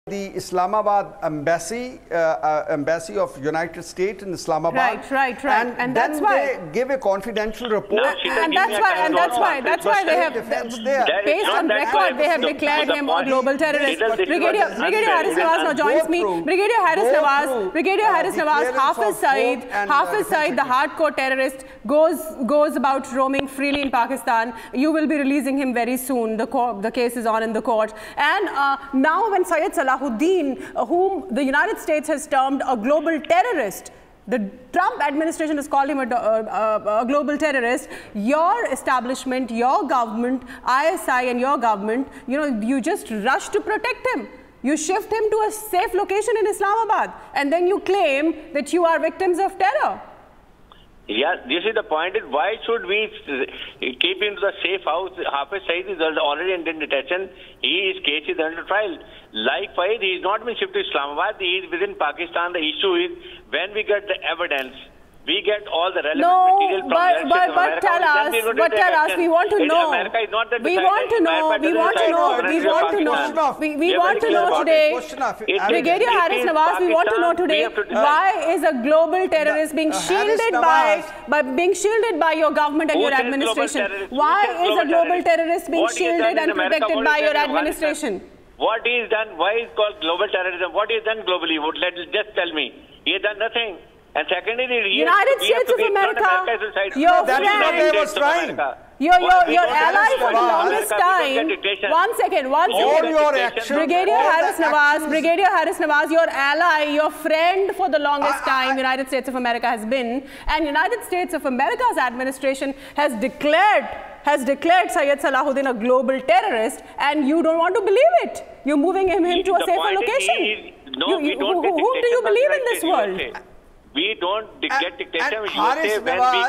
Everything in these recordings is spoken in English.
the Islamabad embassy of United States in Islamabad. Right. And that's why they give a confidential report. That's why they have, based on record, they have declared him a global terrorist. Brigadier Haris Nawaz now joins me. Brigadier Haris Nawaz, Hafiz Saeed, the hardcore terrorist, goes about roaming freely in Pakistan. You will be releasing him very soon. The case is on in the court. And now when Syed Salahuddin, whom the United States has termed a global terrorist, the Trump administration has called him a global terrorist, your establishment, your government, ISI and your government, you just rush to protect him. You shift him to a safe location in Islamabad, and then you claim that you are victims of terror. Yeah, this is the point. Is why should we keep him to the safe house? Hafiz Saeed is already in detention. His case is under trial. Likewise, he is not been shifted to Islamabad. He is within Pakistan. The issue is when we get the evidence, we get all the relevant material from but tell us, we want to know. We want to know today. Brigadier Haris Nawaz, we want to know today, why is a global terrorist being shielded by your government and your administration? Why is a global terrorist being shielded and protected by your administration? What is done? Why is called global terrorism? What is done globally? Just tell me. He has done nothing. And secondly, the United States of America, your friend, your ally for the longest time. One second. Brigadier Haris Nawaz, your ally, your friend for the longest time, United States of America has been, and United States of America's administration has declared Syed Salahuddin a global terrorist, and you don't want to believe it. You're moving him to a safer location. Whom do you believe in this world? We don't get dictation. When we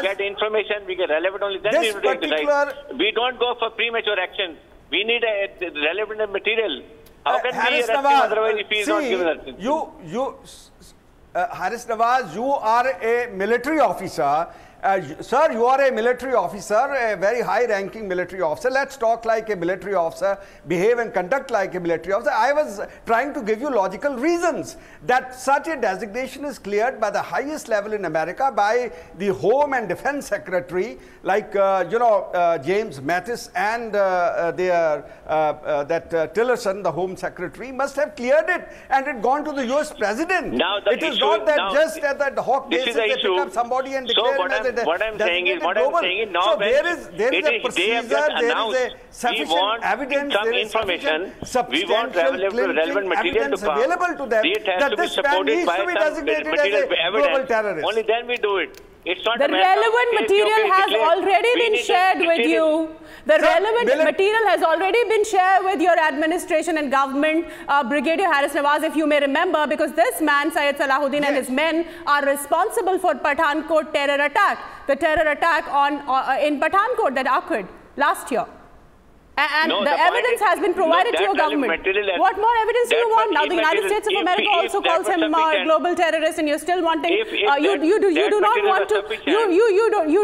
get information, we get relevant only. Then we take the right. We don't go for premature action. We need a relevant material. How can we arrest him otherwise if he is not given that? Haris Nawaz, you are a military officer. Sir, you are a military officer, a very high-ranking military officer. Let's talk like a military officer, behave and conduct like a military officer. I was trying to give you logical reasons that such a designation is cleared by the highest level in America, by the Home and Defense Secretary, like James Mattis and Tillerson, the Home Secretary, must have cleared it and it gone to the US President. Now it is not that just at the hawk basis they pick up somebody and declare him as what I'm saying is now so there is a procedure, there is a sufficient evidence, there is sufficient relevant material to available to them that this man needs to be designated as a global terrorist. Only then we do it. It's not the relevant material has already been shared with you. The relevant material has already been shared with your administration and government, Brigadier Haris Nawaz, if you may remember, because this man, Syed Salahuddin, and his men are responsible for Pathankot terror attack, the terror attack in Pathankot that occurred last year. And the evidence has been provided to your government. What more evidence do you want? Now the United States of America also calls him a global terrorist, and you're still wanting. You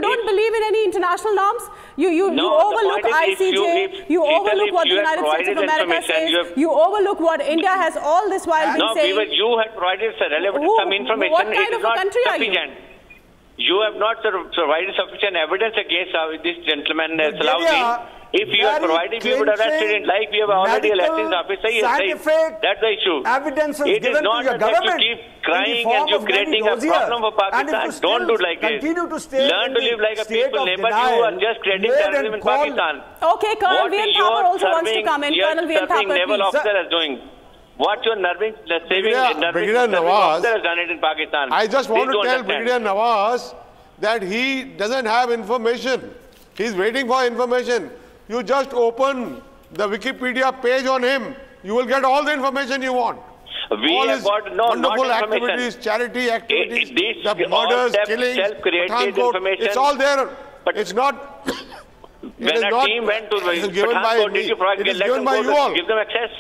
don't believe in any international norms. You overlook ICJ. You overlook what the United States of America says. You overlook what India has all this while been saying. No, you had provided some information. What kind of a country are you? You have not provided sufficient evidence against this gentleman Salahuddin. If you had provided, we would have arrested him like we have already elected his office. That's the issue. Evidence is given to your government. You keep crying and you're creating a problem for Pakistan. Don't do like this. Learn to live like a people neighbor. You are just creating terrorism in Pakistan. Okay, Colonel Vian Thapar also wants to come in. Colonel Vian Thapar, naval officer is doing. What your nerving, Brigadier Nawaz has done it in Pakistan. I just want to tell Brigadier Nawaz that he doesn't have information. He's waiting for information. You just open the Wikipedia page on him. You will get all the information you want. We have got wonderful activities, charity activities, the murders, killings, Pathankot, it's all there. But it's not. When a team went to Pathankot, did you given by you all. Give them access?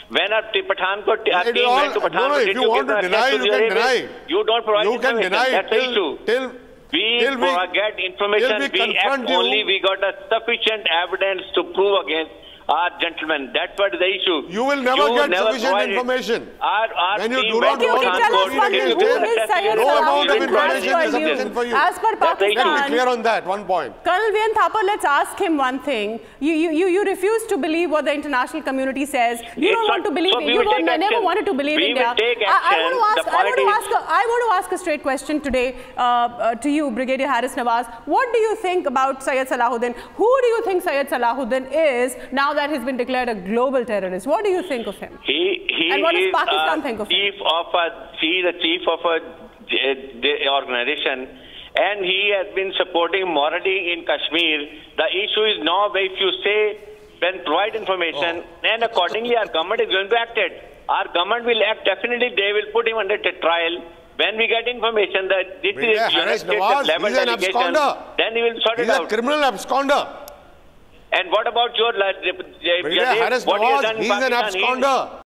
When a Pathankot team went to Pathankot, if you want to deny, you can deny. You don't provide information. That's the issue. We get information. We got a sufficient evidence to prove against gentlemen. That's what the issue. You will never get sufficient information. When you do not no amount of information is sufficient for you. As per Pakistan, let me be clear on that one point. Colonel Vian Thapar, let's ask him one thing. You refuse to believe what the international community says. You don't want to believe. You never wanted to believe India. I want to ask a straight question today to you, Brigadier Haris Nawaz. What do you think about Syed Salahuddin? Who do you think Syed Salahuddin is now that he's been declared a global terrorist? What do you think of him? And what does Pakistan think of him? He is the chief of a organization, and he has been supporting morality in Kashmir. The issue is now if you say, then provide information, and accordingly our government is going to act it. Our government will act, definitely they will put him under trial. When we get information that this is Nawaz, he's an absconder. Then he will sort it out. He's a criminal absconder. And what about your Haris Nawaz, he's an absconder.